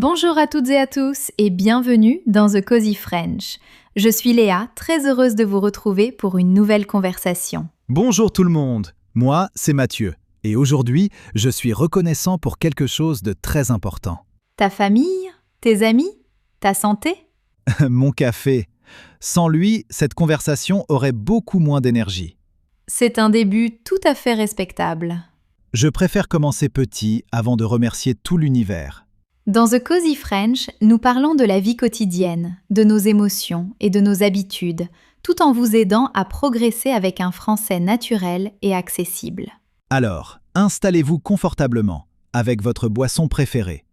Bonjour à toutes et à tous et bienvenue dans The Cozy French. Je suis Léa, très heureuse de vous retrouver pour une nouvelle conversation. Bonjour tout le monde, moi c'est Mathieu et aujourd'hui je suis reconnaissant pour quelque chose de très important. Ta famille, tes amis, ta santé? Mon café. Sans lui, cette conversation aurait beaucoup moins d'énergie. C'est un début tout à fait respectable. Je préfère commencer petit avant de remercier tout l'univers. Dans The Cozy French, nous parlons de la vie quotidienne, de nos émotions et de nos habitudes, tout en vous aidant à progresser avec un français naturel et accessible. Alors, installez-vous confortablement, avec votre boisson préférée.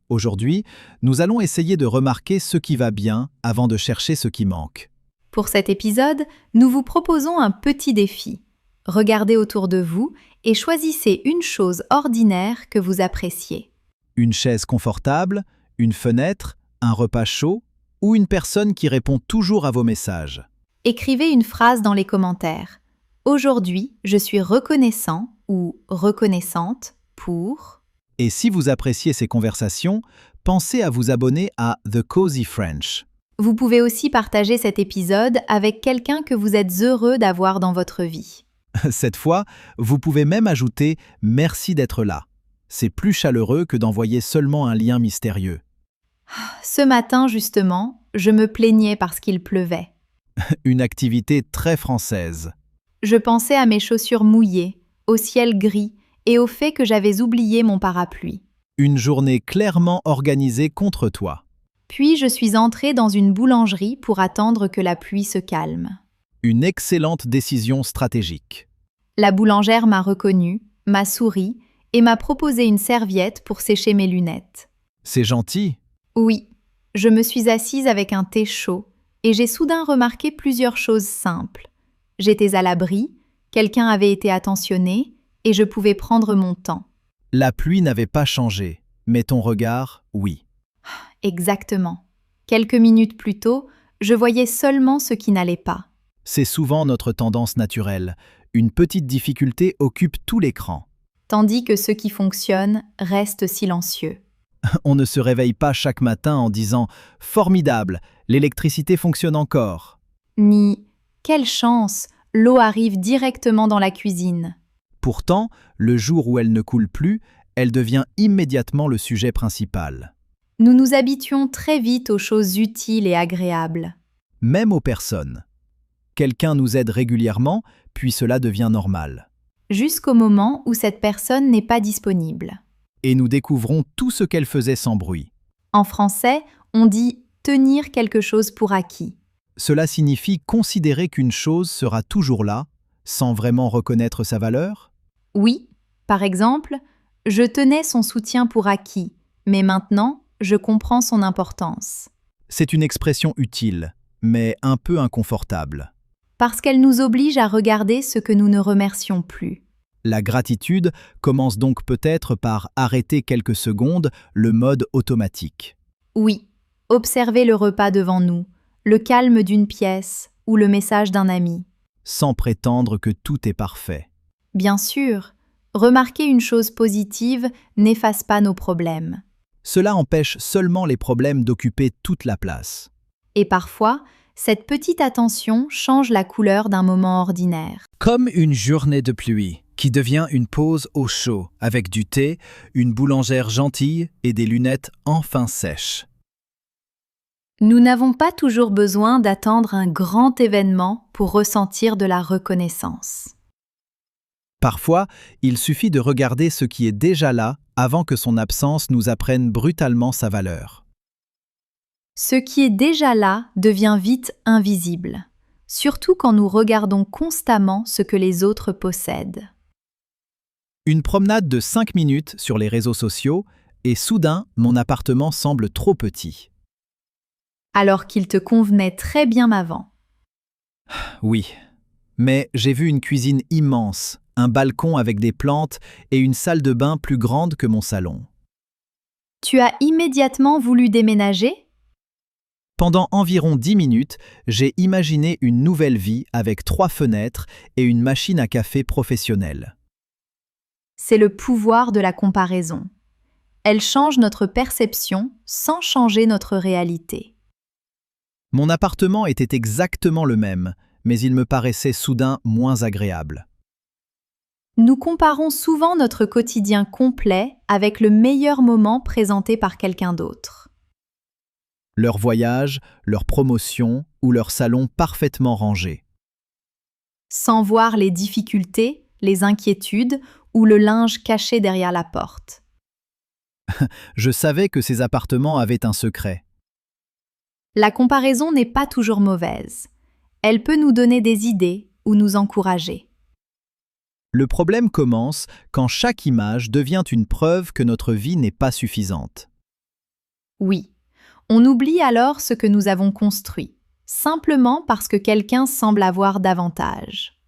Aujourd'hui, nous allons essayer de remarquer ce qui va bien avant de chercher ce qui manque. Pour cet épisode, nous vous proposons un petit défi. Regardez autour de vous et choisissez une chose ordinaire que vous appréciez. Une chaise confortable, une fenêtre, un repas chaud ou une personne qui répond toujours à vos messages. Écrivez une phrase dans les commentaires. Aujourd'hui, je suis reconnaissant ou reconnaissante pour... Et si vous appréciez ces conversations, pensez à vous abonner à The Cozy French. Vous pouvez aussi partager cet épisode avec quelqu'un que vous êtes heureux d'avoir dans votre vie. Cette fois, vous pouvez même ajouter « Merci d'être là ». C'est plus chaleureux que d'envoyer seulement un lien mystérieux. Ce matin, justement, je me plaignais parce qu'il pleuvait. Une activité très française. Je pensais à mes chaussures mouillées, au ciel gris et au fait que j'avais oublié mon parapluie. Une journée clairement organisée contre toi. Puis je suis entrée dans une boulangerie pour attendre que la pluie se calme. Une excellente décision stratégique. La boulangère m'a reconnue, m'a souri et m'a proposé une serviette pour sécher mes lunettes. C'est gentil. Oui, je me suis assise avec un thé chaud et j'ai soudain remarqué plusieurs choses simples. J'étais à l'abri, quelqu'un avait été attentionné et je pouvais prendre mon temps. La pluie n'avait pas changé, mais ton regard, oui. Exactement. Quelques minutes plus tôt, je voyais seulement ce qui n'allait pas. C'est souvent notre tendance naturelle. Une petite difficulté occupe tout l'écran. Tandis que ce qui fonctionne reste silencieux. On ne se réveille pas chaque matin en disant « Formidable, l'électricité fonctionne encore ». Ni « Quelle chance, l'eau arrive directement dans la cuisine ». Pourtant, le jour où elle ne coule plus, elle devient immédiatement le sujet principal. Nous nous habituons très vite aux choses utiles et agréables. Même aux personnes. Quelqu'un nous aide régulièrement, puis cela devient normal. Jusqu'au moment où cette personne n'est pas disponible. Et nous découvrons tout ce qu'elle faisait sans bruit. En français, on dit « tenir quelque chose pour acquis ». Cela signifie considérer qu'une chose sera toujours là, sans vraiment reconnaître sa valeur? Oui, par exemple, je tenais son soutien pour acquis, mais maintenant, je comprends son importance. C'est une expression utile, mais un peu inconfortable. Parce qu'elle nous oblige à regarder ce que nous ne remercions plus. La gratitude commence donc peut-être par arrêter quelques secondes le mode automatique. Oui, observer le repas devant nous, le calme d'une pièce ou le message d'un ami. Sans prétendre que tout est parfait. Bien sûr, remarquer une chose positive n'efface pas nos problèmes. Cela empêche seulement les problèmes d'occuper toute la place. Et parfois, cette petite attention change la couleur d'un moment ordinaire. Comme une journée de pluie qui devient une pause au chaud avec du thé, une boulangère gentille et des lunettes enfin sèches. Nous n'avons pas toujours besoin d'attendre un grand événement pour ressentir de la reconnaissance. Parfois, il suffit de regarder ce qui est déjà là avant que son absence nous apprenne brutalement sa valeur. Ce qui est déjà là devient vite invisible, surtout quand nous regardons constamment ce que les autres possèdent. Une promenade de 5 minutes sur les réseaux sociaux et soudain, mon appartement semble trop petit. Alors qu'il te convenait très bien avant. Oui, mais j'ai vu une cuisine immense, un balcon avec des plantes et une salle de bain plus grande que mon salon. Tu as immédiatement voulu déménager ? Pendant environ 10 minutes, j'ai imaginé une nouvelle vie avec 3 fenêtres et une machine à café professionnelle. C'est le pouvoir de la comparaison. Elles changent notre perception sans changer notre réalité. Mon appartement était exactement le même, mais il me paraissait soudain moins agréable. Nous comparons souvent notre quotidien complet avec le meilleur moment présenté par quelqu'un d'autre. Leur voyage, leur promotion ou leur salon parfaitement rangé. Sans voir les difficultés, les inquiétudes ou le linge caché derrière la porte. Je savais que ces appartements avaient un secret. La comparaison n'est pas toujours mauvaise. Elle peut nous donner des idées ou nous encourager. Le problème commence quand chaque image devient une preuve que notre vie n'est pas suffisante. Oui, on oublie alors ce que nous avons construit, simplement parce que quelqu'un semble avoir davantage.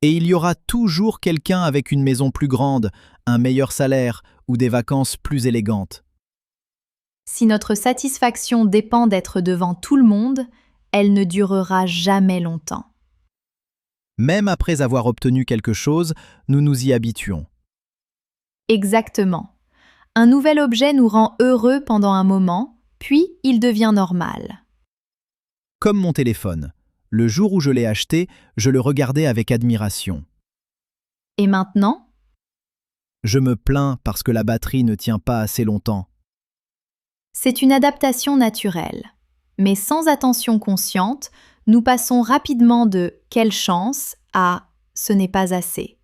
Et il y aura toujours quelqu'un avec une maison plus grande, un meilleur salaire ou des vacances plus élégantes. Si notre satisfaction dépend d'être devant tout le monde, elle ne durera jamais longtemps. Même après avoir obtenu quelque chose, nous nous y habituons. Exactement. Un nouvel objet nous rend heureux pendant un moment, puis il devient normal. Comme mon téléphone. Le jour où je l'ai acheté, je le regardais avec admiration. Et maintenant, Je me plains parce que la batterie ne tient pas assez longtemps. c'est une adaptation naturelle. Mais sans attention consciente, nous passons rapidement de « quelle chance » à « ce n'est pas assez ».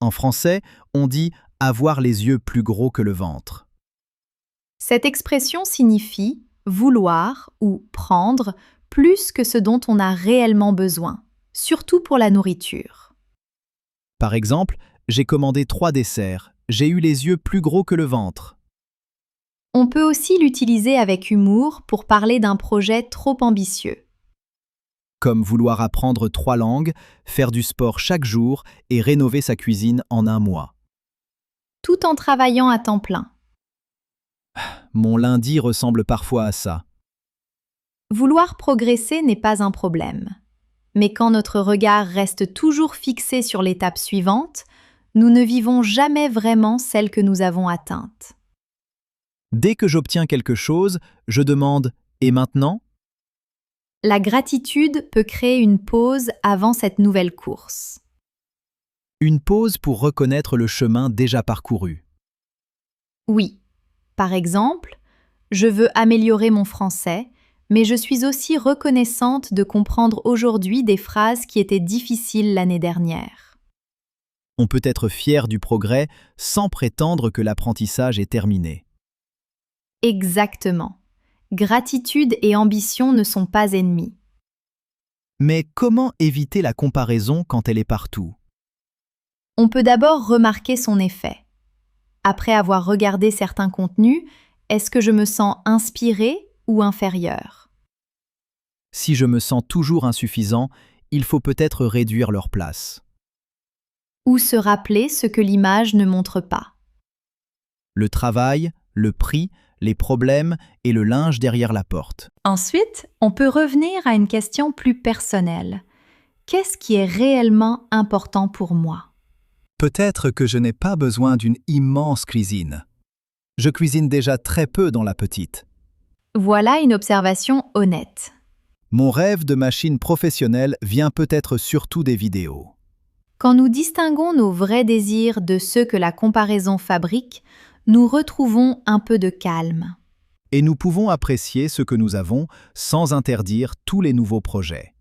En français, on dit « avoir les yeux plus gros que le ventre ». Cette expression signifie vouloir ou prendre plus que ce dont on a réellement besoin, surtout pour la nourriture. Par exemple, j'ai commandé 3 desserts. J'ai eu les yeux plus gros que le ventre. On peut aussi l'utiliser avec humour pour parler d'un projet trop ambitieux. Comme vouloir apprendre 3 langues, faire du sport chaque jour et rénover sa cuisine en un mois. Tout en travaillant à temps plein. Mon lundi ressemble parfois à ça. Vouloir progresser n'est pas un problème. Mais quand notre regard reste toujours fixé sur l'étape suivante, nous ne vivons jamais vraiment celle que nous avons atteinte. Dès que j'obtiens quelque chose, je demande « et maintenant ?» La gratitude peut créer une pause avant cette nouvelle course. Une pause pour reconnaître le chemin déjà parcouru. Oui. Par exemple, je veux améliorer mon français, mais je suis aussi reconnaissante de comprendre aujourd'hui des phrases qui étaient difficiles l'année dernière. On peut être fier du progrès sans prétendre que l'apprentissage est terminé. Exactement. Gratitude et ambition ne sont pas ennemis. Mais comment éviter la comparaison quand elle est partout ? On peut d'abord remarquer son effet. Après avoir regardé certains contenus, est-ce que je me sens inspirée ou inférieure ? Si je me sens toujours insuffisant, il faut peut-être réduire leur place. Ou se rappeler ce que l'image ne montre pas. Le travail, le prix, les problèmes et le linge derrière la porte. Ensuite, on peut revenir à une question plus personnelle. Qu'est-ce qui est réellement important pour moi ? Peut-être que je n'ai pas besoin d'une immense cuisine. Je cuisine déjà très peu dans la petite. Voilà une observation honnête. Mon rêve de machine professionnelle vient peut-être surtout des vidéos. Quand nous distinguons nos vrais désirs de ceux que la comparaison fabrique, nous retrouvons un peu de calme. Et nous pouvons apprécier ce que nous avons sans interdire tous les nouveaux projets.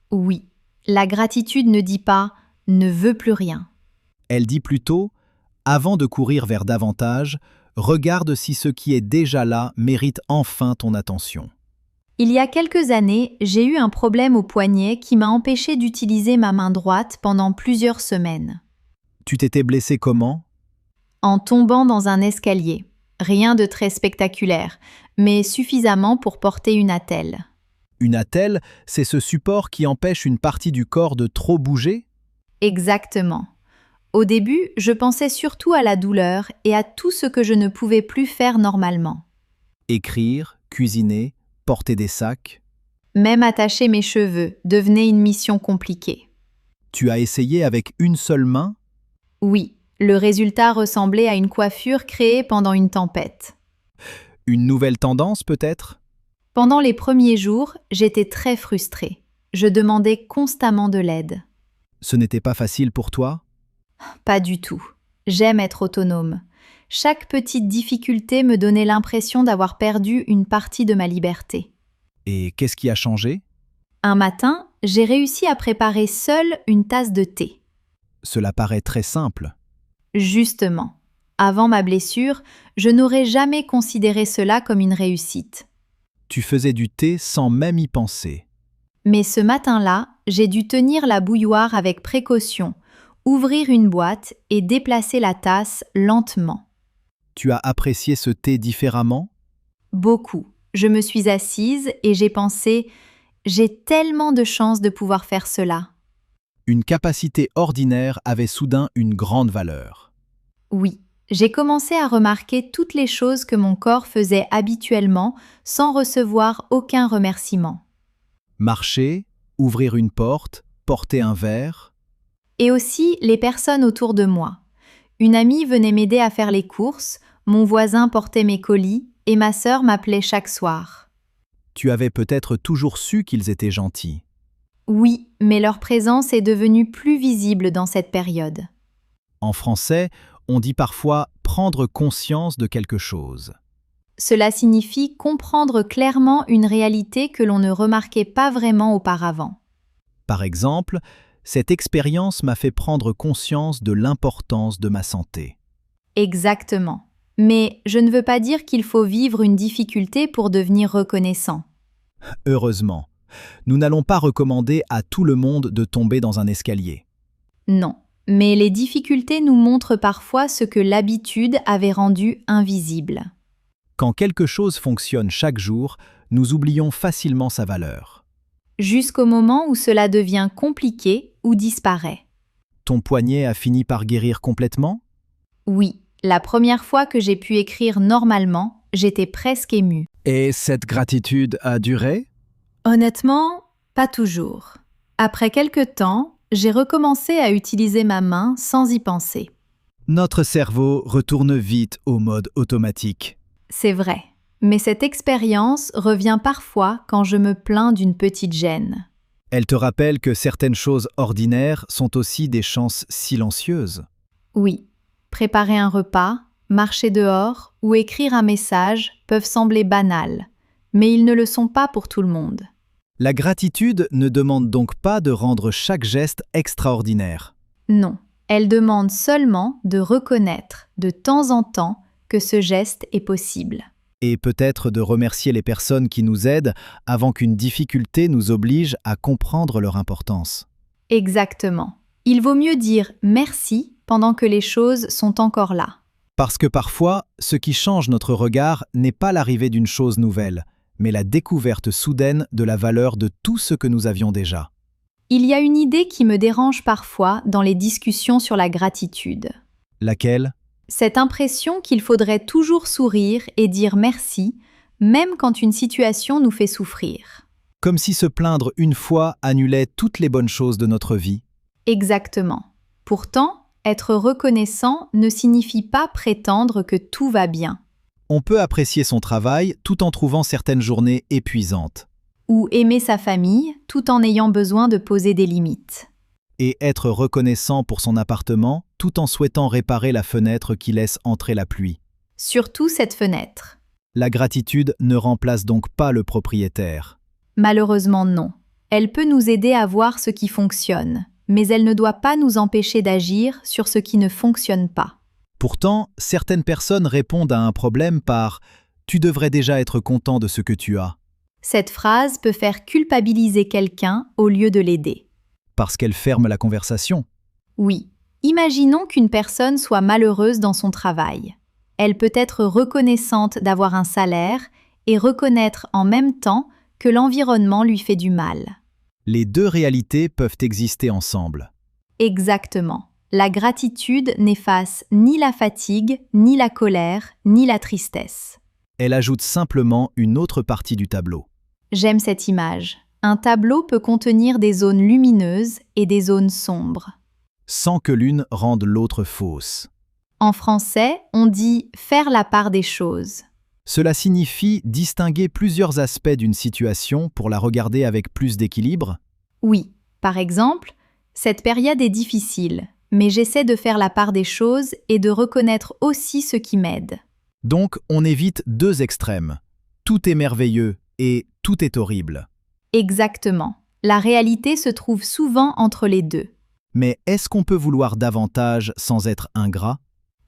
Oui, la gratitude ne dit pas « ne veux plus rien ». Elle dit plutôt, avant de courir vers davantage, regarde si ce qui est déjà là mérite enfin ton attention. Il y a quelques années, j'ai eu un problème au poignet qui m'a empêché d'utiliser ma main droite pendant plusieurs semaines. Tu t'étais blessé comment ? En tombant dans un escalier. Rien de très spectaculaire, mais suffisamment pour porter une attelle. Une attelle, c'est ce support qui empêche une partie du corps de trop bouger ? Exactement. Au début, je pensais surtout à la douleur et à tout ce que je ne pouvais plus faire normalement. Écrire, cuisiner, porter des sacs. Même attacher mes cheveux devenait une mission compliquée. Tu as essayé avec une seule main ? Oui, Le résultat ressemblait à une coiffure créée pendant une tempête. Une nouvelle tendance peut-être? Pendant les premiers jours, j'étais très frustrée. Je demandais constamment de l'aide. Ce n'était pas facile pour toi? Pas du tout. J'aime être autonome. Chaque petite difficulté me donnait l'impression d'avoir perdu une partie de ma liberté. Et qu'est-ce qui a changé? Un matin, j'ai réussi à préparer seule une tasse de thé. Cela paraît très simple. Justement, avant ma blessure, je n'aurais jamais considéré cela comme une réussite. Tu faisais du thé sans même y penser. Mais ce matin-là, j'ai dû tenir la bouilloire avec précaution, ouvrir une boîte et déplacer la tasse lentement. Tu as apprécié ce thé différemment? Beaucoup. Je me suis assise et j'ai pensé « J'ai tellement de chance de pouvoir faire cela ». Une capacité ordinaire avait soudain une grande valeur. Oui, j'ai commencé à remarquer toutes les choses que mon corps faisait habituellement sans recevoir aucun remerciement. Marcher, ouvrir une porte, porter un verre. Et aussi les personnes autour de moi. Une amie venait m'aider à faire les courses, mon voisin portait mes colis et ma sœur m'appelait chaque soir. Tu avais peut-être toujours su qu'ils étaient gentils. Oui, mais leur présence est devenue plus visible dans cette période. En français, on dit parfois « prendre conscience de quelque chose ». Cela signifie comprendre clairement une réalité que l'on ne remarquait pas vraiment auparavant. Par exemple, cette expérience m'a fait prendre conscience de l'importance de ma santé. Exactement. Mais je ne veux pas dire qu'il faut vivre une difficulté pour devenir reconnaissant. Heureusement, nous n'allons pas recommander à tout le monde de tomber dans un escalier. Non, mais les difficultés nous montrent parfois ce que l'habitude avait rendu invisible. Quand quelque chose fonctionne chaque jour, nous oublions facilement sa valeur. Jusqu'au moment où cela devient compliqué ou disparaît. Ton poignet a fini par guérir complètement? Oui, la première fois que j'ai pu écrire normalement, j'étais presque émue. Et cette gratitude a duré? Honnêtement, pas toujours. Après quelque temps, j'ai recommencé à utiliser ma main sans y penser. Notre cerveau retourne vite au mode automatique. C'est vrai, mais cette expérience revient parfois quand je me plains d'une petite gêne. Elle te rappelle que certaines choses ordinaires sont aussi des chances silencieuses. Oui, préparer un repas, marcher dehors ou écrire un message peuvent sembler banals, mais ils ne le sont pas pour tout le monde. La gratitude ne demande donc pas de rendre chaque geste extraordinaire. Non, elle demande seulement de reconnaître de temps en temps que ce geste est possible. Et peut-être de remercier les personnes qui nous aident avant qu'une difficulté nous oblige à comprendre leur importance. Exactement. Il vaut mieux dire merci pendant que les choses sont encore là. Parce que parfois, ce qui change notre regard n'est pas l'arrivée d'une chose nouvelle, mais la découverte soudaine de la valeur de tout ce que nous avions déjà. Il y a une idée qui me dérange parfois dans les discussions sur la gratitude. Laquelle? Cette impression qu'il faudrait toujours sourire et dire merci, même quand une situation nous fait souffrir. Comme si se plaindre une fois annulait toutes les bonnes choses de notre vie. Exactement. Pourtant, être reconnaissant ne signifie pas prétendre que tout va bien. On peut apprécier son travail tout en trouvant certaines journées épuisantes. Ou aimer sa famille tout en ayant besoin de poser des limites. Et être reconnaissant pour son appartement tout en souhaitant réparer la fenêtre qui laisse entrer la pluie. Surtout cette fenêtre. La gratitude ne remplace donc pas le propriétaire. Malheureusement non. Elle peut nous aider à voir ce qui fonctionne, mais elle ne doit pas nous empêcher d'agir sur ce qui ne fonctionne pas. Pourtant, certaines personnes répondent à un problème par « tu devrais déjà être content de ce que tu as ». Cette phrase peut faire culpabiliser quelqu'un au lieu de l'aider. Parce qu'elle ferme la conversation. Oui, imaginons qu'une personne soit malheureuse dans son travail. Elle peut être reconnaissante d'avoir un salaire et reconnaître en même temps que l'environnement lui fait du mal. Les deux réalités peuvent exister ensemble. Exactement. La gratitude n'efface ni la fatigue, ni la colère, ni la tristesse. Elle ajoute simplement une autre partie du tableau. J'aime cette image. Un tableau peut contenir des zones lumineuses et des zones sombres. sans que l'une rende l'autre fausse. En français, on dit faire la part des choses. Cela signifie distinguer plusieurs aspects d'une situation pour la regarder avec plus d'équilibre. Oui, par exemple, cette période est difficile, mais j'essaie de faire la part des choses et de reconnaître aussi ce qui m'aide. Donc, on évite deux extrêmes. Tout est merveilleux et tout est horrible. Exactement. La réalité se trouve souvent entre les deux. Mais est-ce qu'on peut vouloir davantage sans être ingrat?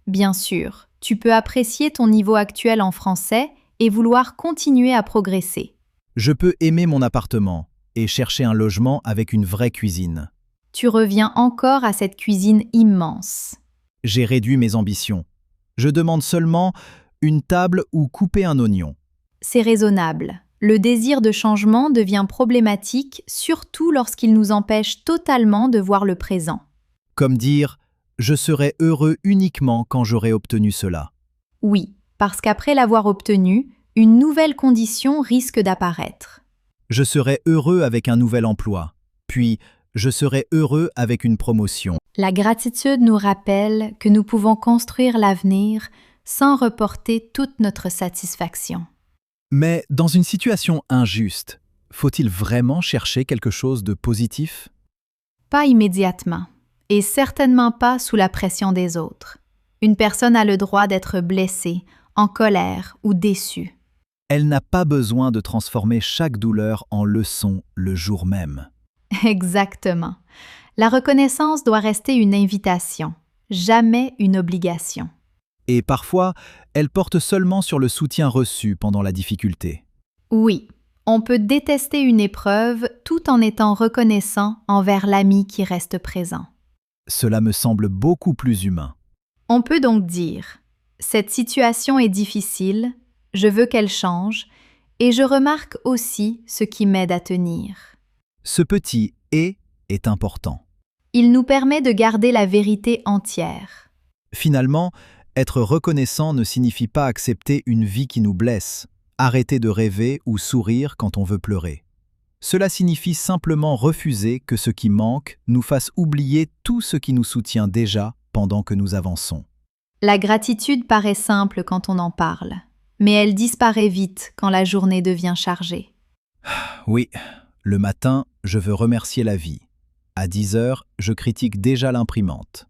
Bien sûr, tu peux apprécier ton niveau actuel en français et vouloir continuer à progresser. Je peux aimer mon appartement et chercher un logement avec une vraie cuisine. Tu reviens encore à cette cuisine immense. J'ai réduit mes ambitions. Je demande seulement une table ou couper un oignon. C'est raisonnable. Le désir de changement devient problématique, surtout lorsqu'il nous empêche totalement de voir le présent. Comme dire « je serai heureux uniquement quand j'aurai obtenu cela ». Oui, parce qu'après l'avoir obtenu, une nouvelle condition risque d'apparaître. Je serai heureux avec un nouvel emploi, puis je serai heureux avec une promotion. La gratitude nous rappelle que nous pouvons construire l'avenir sans reporter toute notre satisfaction. Mais dans une situation injuste, faut-il vraiment chercher quelque chose de positif? Pas immédiatement, et certainement pas sous la pression des autres. Une personne a le droit d'être blessée, en colère ou déçue. Elle n'a pas besoin de transformer chaque douleur en leçon le jour même. Exactement. La reconnaissance doit rester une invitation, jamais une obligation. Et parfois, elle porte seulement sur le soutien reçu pendant la difficulté. Oui, on peut détester une épreuve tout en étant reconnaissant envers l'ami qui reste présent. Cela me semble beaucoup plus humain. On peut donc dire « Cette situation est difficile, je veux qu'elle change, et je remarque aussi ce qui m'aide à tenir. » Ce petit « et » est important. Il nous permet de garder la vérité entière. Finalement, être reconnaissant ne signifie pas accepter une vie qui nous blesse, arrêter de rêver ou sourire quand on veut pleurer. Cela signifie simplement refuser que ce qui manque nous fasse oublier tout ce qui nous soutient déjà pendant que nous avançons. La gratitude paraît simple quand on en parle, mais elle disparaît vite quand la journée devient chargée. Oui, le matin, je veux remercier la vie. À 10 heures, je critique déjà l'imprimante.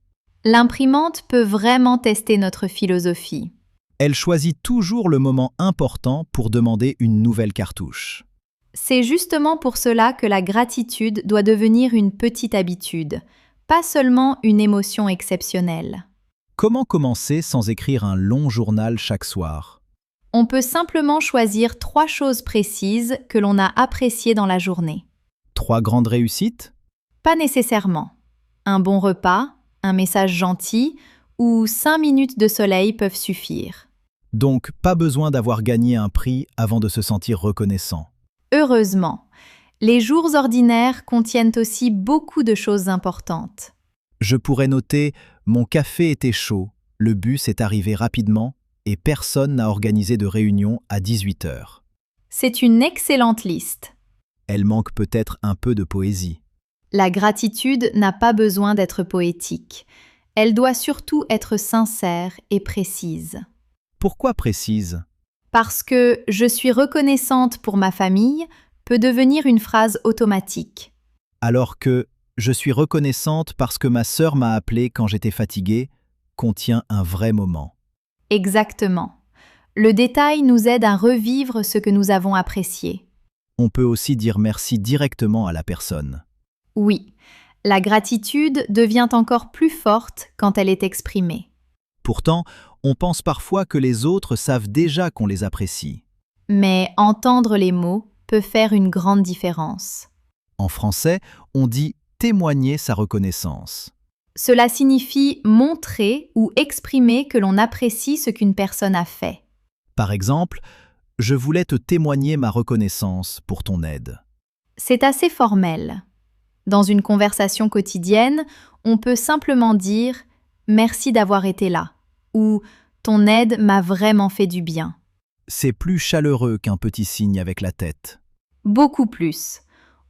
L'imprimante peut vraiment tester notre philosophie. Elle choisit toujours le moment important pour demander une nouvelle cartouche. C'est justement pour cela que la gratitude doit devenir une petite habitude, pas seulement une émotion exceptionnelle. Comment commencer sans écrire un long journal chaque soir? On peut simplement choisir 3 choses précises que l'on a appréciées dans la journée. 3 grandes réussites? Pas nécessairement. Un bon repas, un message gentil ou 5 minutes de soleil peuvent suffire. Donc, pas besoin d'avoir gagné un prix avant de se sentir reconnaissant. Heureusement, les jours ordinaires contiennent aussi beaucoup de choses importantes. Je pourrais noter « Mon café était chaud, le bus est arrivé rapidement et personne n'a organisé de réunion à 18 heures. » C'est une excellente liste. Elle manque peut-être un peu de poésie. La gratitude n'a pas besoin d'être poétique. Elle doit surtout être sincère et précise. Pourquoi précise? Parce que « je suis reconnaissante pour ma famille » peut devenir une phrase automatique. Alors que « je suis reconnaissante parce que ma sœur m'a appelé quand j'étais fatiguée » contient un vrai moment. Exactement. Le détail nous aide à revivre ce que nous avons apprécié. On peut aussi dire merci directement à la personne. Oui, la gratitude devient encore plus forte quand elle est exprimée. Pourtant, on pense parfois que les autres savent déjà qu'on les apprécie. Mais entendre les mots peut faire une grande différence. En français, on dit « témoigner sa reconnaissance ». Cela signifie montrer ou exprimer que l'on apprécie ce qu'une personne a fait. Par exemple, « Je voulais te témoigner ma reconnaissance pour ton aide ». C'est assez formel. Dans une conversation quotidienne, on peut simplement dire « Merci d'avoir été là » ou « Ton aide m'a vraiment fait du bien ». C'est plus chaleureux qu'un petit signe avec la tête. Beaucoup plus.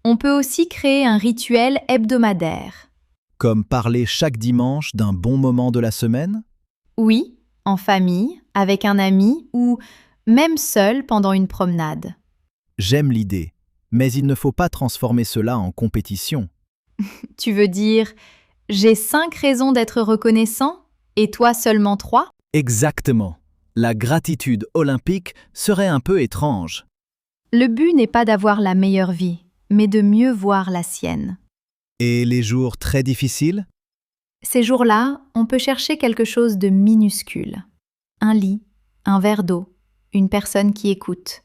On peut aussi créer un rituel hebdomadaire. Comme parler chaque dimanche d'un bon moment de la semaine? Oui, en famille, avec un ami ou même seul pendant une promenade. J'aime l'idée, mais il ne faut pas transformer cela en compétition. Tu veux dire, j'ai 5 raisons d'être reconnaissant et toi seulement 3? Exactement. La gratitude olympique serait un peu étrange. Le but n'est pas d'avoir la meilleure vie, mais de mieux voir la sienne. Et les jours très difficiles? Ces jours-là, on peut chercher quelque chose de minuscule. Un lit, un verre d'eau, une personne qui écoute.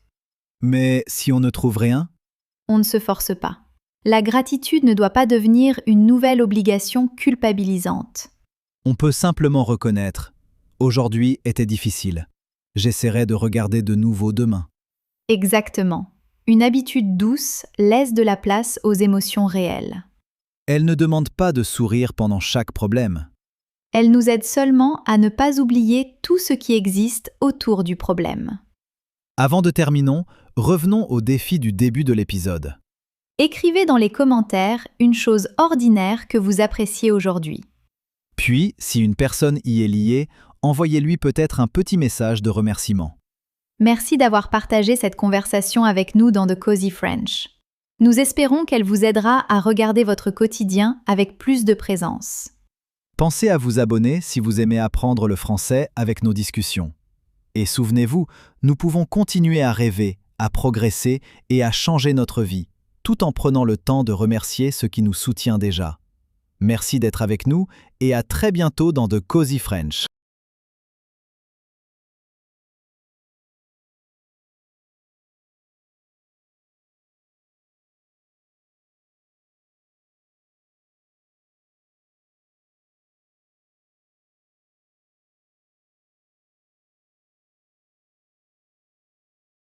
Mais si on ne trouve rien? On ne se force pas. La gratitude ne doit pas devenir une nouvelle obligation culpabilisante. On peut simplement reconnaître « Aujourd'hui était difficile. J'essaierai de regarder de nouveau demain. » Exactement. Une habitude douce laisse de la place aux émotions réelles. Elle ne demande pas de sourire pendant chaque problème. Elle nous aide seulement à ne pas oublier tout ce qui existe autour du problème. Avant de terminer, revenons au défi du début de l'épisode. Écrivez dans les commentaires une chose ordinaire que vous appréciez aujourd'hui. Puis, si une personne y est liée, envoyez-lui peut-être un petit message de remerciement. Merci d'avoir partagé cette conversation avec nous dans The Cozy French. Nous espérons qu'elle vous aidera à regarder votre quotidien avec plus de présence. Pensez à vous abonner si vous aimez apprendre le français avec nos discussions. Et souvenez-vous, nous pouvons continuer à rêver, à progresser et à changer notre vie, tout en prenant le temps de remercier ceux qui nous soutiennent déjà. Merci d'être avec nous et à très bientôt dans The Cozy French.